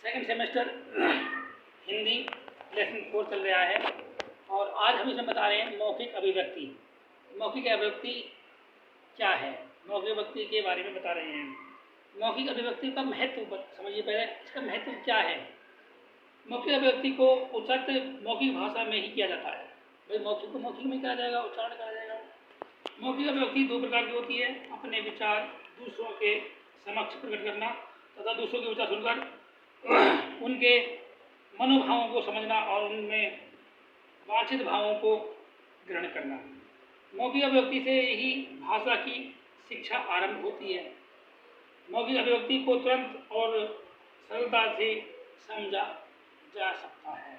Second semester Hindi lesson 4 चल रहा है और आज हम इसमें बता रहे हैं मौखिक अभिव्यक्ति। मौखिक अभिव्यक्ति क्या है, मौखिक अभिव्यक्ति के बारे में बता रहे हैं। मौखिक अभिव्यक्ति का महत्व समझिए, पहले इसका महत्व क्या है। मौखिक अभिव्यक्ति को उच्चारित मौखिक भाषा में ही किया जाता है। भाई मौखिक को मौखिक में कहा जाएगा, उच्चारण करा जाएगा। मौखिक अभिव्यक्ति दो प्रकार की होती है, अपने विचार दूसरों के समक्ष प्रकट करना तथा दूसरों के विचार सुनकर उनके मनोभावों को समझना और उनमें वांछित भावों को ग्रहण करना। मौखिक अभिव्यक्ति से ही भाषा की शिक्षा आरंभ होती है। मौखिक अभिव्यक्ति को तुरंत और सरलता से समझा जा सकता है।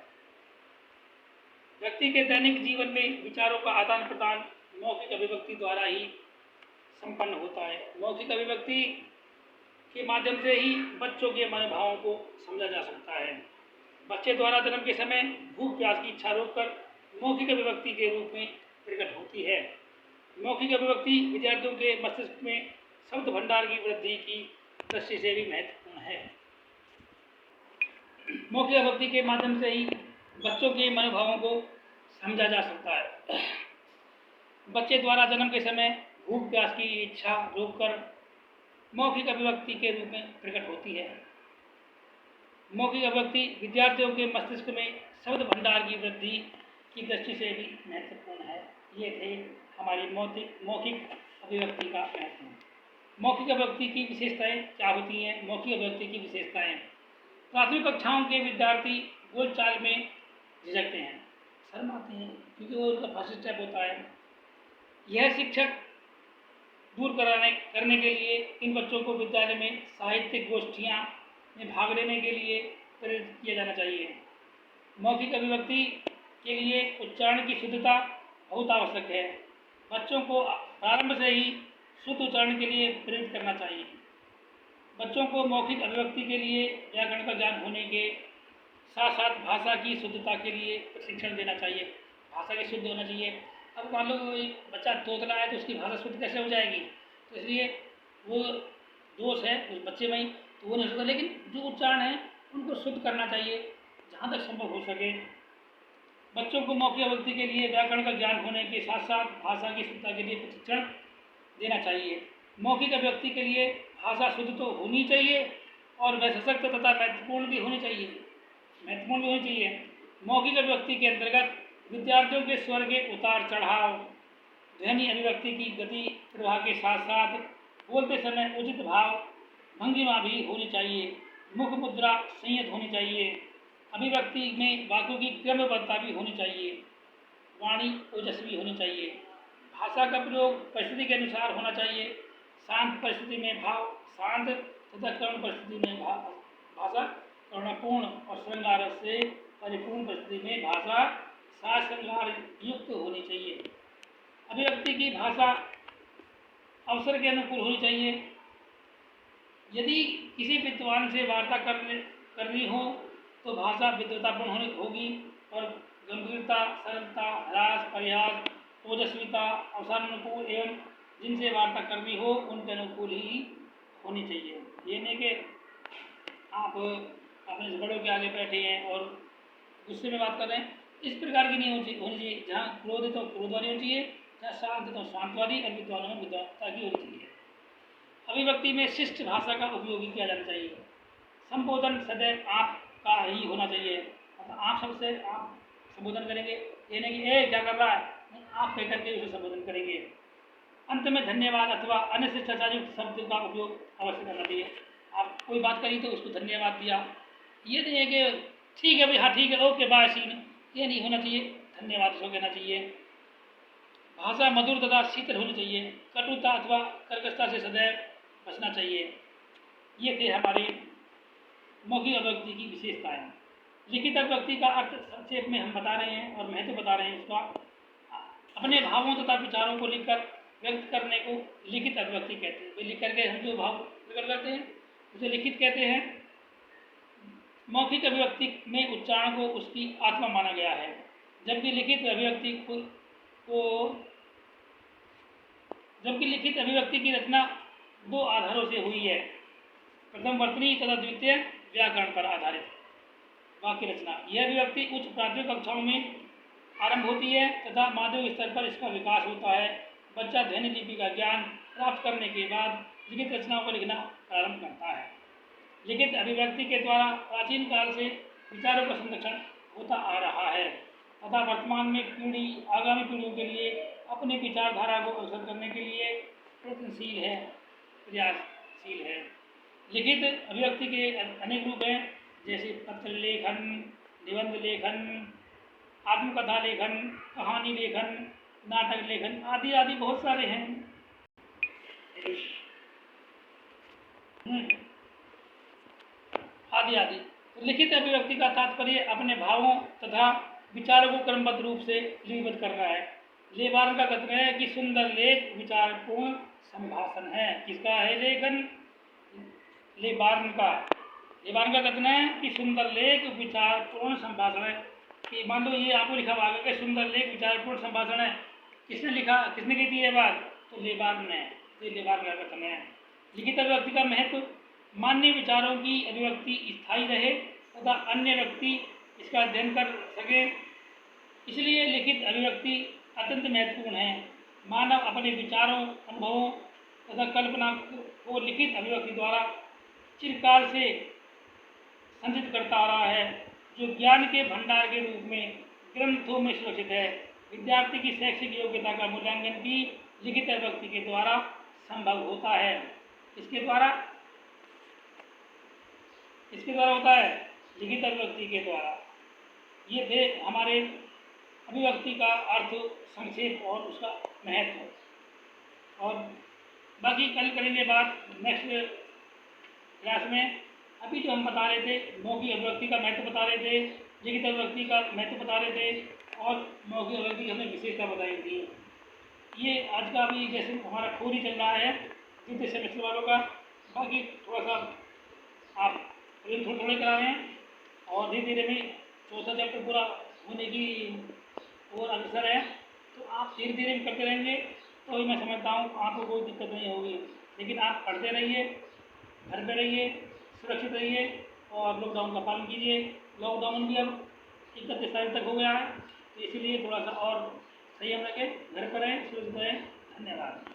व्यक्ति के दैनिक जीवन में विचारों का आदान प्रदान मौखिक अभिव्यक्ति द्वारा ही संपन्न होता है। मौखिक अभिव्यक्ति के माध्यम से ही बच्चों के मनोभावों को समझा जा सकता है। बच्चे द्वारा जन्म के समय भूख प्यास की इच्छा रोककर मौखिक अभिव्यक्ति के रूप में प्रकट होती है। मौखिक अभिव्यक्ति विद्यार्थियों के मस्तिष्क में शब्द भंडार की वृद्धि की दृष्टि से भी महत्वपूर्ण है। मौखिक अभिव्यक्ति के माध्यम से ही बच्चों के मनोभावों को समझा जा सकता है। बच्चे द्वारा जन्म के समय भूख प्यास की इच्छा रोककर मौखिक अभिव्यक्ति के रूप में प्रकट होती है। मौखिक अभिव्यक्ति विद्यार्थियों के मस्तिष्क में शब्द भंडार की वृद्धि की दृष्टि से भी महत्वपूर्ण है। ये थे हमारी मौखिक अभिव्यक्ति का महत्व। मौखिक अभिव्यक्ति की विशेषताएं क्या होती हैं? मौखिक अभिव्यक्ति की विशेषताएं। प्राथमिक कक्षाओं के विद्यार्थी बोलचाल में झिझकते हैं, शर्माते हैं, क्योंकि वो उनका फर्स्ट स्टेप होता है। यह शिक्षक दूर करने के लिए इन बच्चों को विद्यालय में साहित्यिक गोष्ठियाँ में भाग लेने के लिए प्रेरित किया जाना चाहिए। मौखिक अभिव्यक्ति के लिए उच्चारण की शुद्धता बहुत आवश्यक है। बच्चों को प्रारंभ से ही शुद्ध उच्चारण के लिए प्रेरित करना चाहिए। बच्चों को मौखिक अभिव्यक्ति के लिए व्याकरण का ज्ञान होने के साथ साथ भाषा की शुद्धता के लिए प्रशिक्षण देना चाहिए। भाषा की शुद्ध होना चाहिए। अब मान लो बच्चा तोतला है तो उसकी भाषा शुद्ध कैसे हो जाएगी? तो इसलिए वो दोष है उस बच्चे में ही, तो वो नहीं होता। लेकिन जो उच्चारण है उनको शुद्ध करना चाहिए जहाँ तक संभव हो सके। बच्चों को मौखिक अभिव्यक्ति के लिए व्याकरण का ज्ञान होने के साथ साथ भाषा की शुद्धता के लिए प्रशिक्षण देना चाहिए। मौखिक अभिव्यक्ति के लिए भाषा शुद्ध तो होनी चाहिए और वह सशक्त तथा महत्वपूर्ण भी होनी चाहिए। मौखिक अभिव्यक्ति के अंतर्गत विद्यार्थियों के स्वर के उतार चढ़ाव, ध्वनि अभिव्यक्ति की गति प्रवाह के साथ साथ बोलते समय उचित भाव भंगिमा भी होनी चाहिए। मुख मुद्रा संयत होनी चाहिए। अभिव्यक्ति में वाक्यों की क्रमबद्धता भी होनी चाहिए। वाणी ओजस्वी होनी चाहिए। भाषा का प्रयोग परिस्थिति के अनुसार होना चाहिए। शांत परिस्थिति में भाव शांत तथा करुण परिस्थिति में भाषा करुणापूर्ण और श्रृंगार से परिपूर्ण परिस्थिति में भाषा साज श्रृंगार युक्त होनी चाहिए। अभिव्यक्ति की भाषा अवसर के अनुकूल होनी चाहिए। यदि किसी विद्वान से वार्ता करनी हो तो भाषा विद्वतापूर्ण होगी और गंभीरता, सरलता, ह्रास, परिहास, ओजस्विता, अवसरानुकूल एवं जिनसे वार्ता करनी हो उनके अनुकूल ही होनी चाहिए। ये नहीं कि आप अपने बड़ों के आगे बैठे हैं और गुस्से में बात कर रहे हैं, इस प्रकार की नहीं होनी चाहिए। जहाँ क्रोध है तो क्रोध वाली होनी चाहिए, जहाँ शांत है तो शांत वाली, और विद्वानों में विद्वता की होनी चाहिए। अभिव्यक्ति में शिष्ट भाषा का उपयोग ही किया जाना चाहिए। संबोधन सदैव आप का ही होना चाहिए। मतलब आप सबसे आप संबोधन करेंगे, ये नहीं कि ए क्या कर रहा है, आप कह करके उसे संबोधन करेंगे। अंत में धन्यवाद अथवा अन्य शिष्टाचारयुक्त शब्द का उपयोग अवश्य करना चाहिए। आप कोई बात करी तो उसको धन्यवाद दिया, ये नहीं है कि ठीक है भाई, हाँ ठीक है, ओके बाय सीन, ये नहीं होना चाहिए। धन्यवाद उसको कहना चाहिए। भाषा मधुर तथा शीतल होनी चाहिए। कटुता अथवा कर्कशता से सदैव बचना चाहिए। ये थे हमारे मौखिक अभिव्यक्ति की विशेषताएं। लिखित अभिव्यक्ति का अर्थ संक्षेप में हम बता रहे हैं और महत्व बता रहे हैं इसका। अपने भावों तथा विचारों को लिखकर व्यक्त करने को लिखित अभिव्यक्ति कहते हैं। लिख करके हम जो भाव प्रकट करते हैं उसे लिखित कहते हैं। मौखिक अभिव्यक्ति में उच्चारण को उसकी आत्मा माना गया है, जबकि लिखित अभिव्यक्ति की रचना दो आधारों से हुई है। प्रथम वर्तनी तथा द्वितीय व्याकरण पर आधारित वाक्य रचना। यह अभिव्यक्ति उच्च प्राथमिक कक्षाओं में आरंभ होती है तथा माध्यमिक स्तर पर इसका विकास होता है। बच्चा ध्वनि लिपि का ज्ञान प्राप्त करने के बाद लिखित रचनाओं को लिखना प्रारंभ करता है। लिखित अभिव्यक्ति के द्वारा प्राचीन काल से विचारों का संरक्षण होता आ रहा है तथा वर्तमान में पीढ़ी आगामी पीढ़ियों के लिए अपनी विचारधारा को अवसर करने के लिए प्रयासशील है। लिखित अभिव्यक्ति के अनेक रूप हैं, जैसे पत्र लेखन, निबंध लेखन, आत्मकथा लेखन, कहानी लेखन, नाटक लेखन आदि आदि बहुत सारे हैं। आदि आदि। लिखित अभिव्यक्ति का तात्पर्य अपने भावों तथा विचारों को क्रमबद्ध रूप से लिपिबद्ध करना है। लेबार्न का कथन है कि सुंदर लेख विचारपूर्ण संभाषण है। किसका है लेखन? लेबार्न का कथन है कि सुंदर लेख विचारपूर्ण संभाषण है। कि मान लो ये आपको लिखा हुआ कि सुंदर लेख विचारपूर्ण संभाषण है, किसने लिखा, किसने की थी ये बात? तो लेबार्न ने। तो लेबार्न का कथन है। लिखित अभिव्यक्ति का महत्व, मान्य विचारों की अभिव्यक्ति स्थायी रहे तथा अन्य व्यक्ति इसका अध्ययन कर सके, इसलिए लिखित अभिव्यक्ति अत्यंत महत्वपूर्ण है। मानव अपने विचारों, अनुभवों तथा कल्पना को लिखित अभिव्यक्ति द्वारा चिरकाल से संचित करता आ रहा है, जो ज्ञान के भंडार के रूप में ग्रंथों में सुरक्षित है। विद्यार्थी की शैक्षिक योग्यता का मूल्यांकन भी लिखित अभिव्यक्ति के द्वारा संभव होता है। इसके द्वारा होता है, लिखित अभिव्यक्ति के द्वारा। ये थे हमारे अभिव्यक्ति का अर्थ, संक्षेप और उसका महत्व। और बाकी कल करेंगे बात नेक्स्ट क्लास में। अभी जो हम बता रहे थे, मौखिक अभिव्यक्ति का महत्व बता रहे थे, लिखित अभिव्यक्ति का महत्व बता रहे थे और मौखिक अभिव्यक्ति की हमने विशेषता बताई थी। ये आज का अभी जैसे हमारा खोरी चल रहा है द्वितीय सेमेस्टर वालों का, बाकी थोड़ा सा आप थोड़े करा रहे हैं और धीरे धीरे में चौथा चैप्टर पूरा होने की और अवसर है। तो आप धीरे धीरे करते रहेंगे तो मैं समझता हूँ आपको कोई दिक्कत नहीं होगी। लेकिन आप पढ़ते रहिए, घर पे रहिए, सुरक्षित रहिए और लॉकडाउन का पालन कीजिए। लॉकडाउन भी अब 31 तारीख तक हो गया है, तो इसीलिए थोड़ा सा और संयम रखें, घर पर रहें, सुरक्षित रहें। धन्यवाद।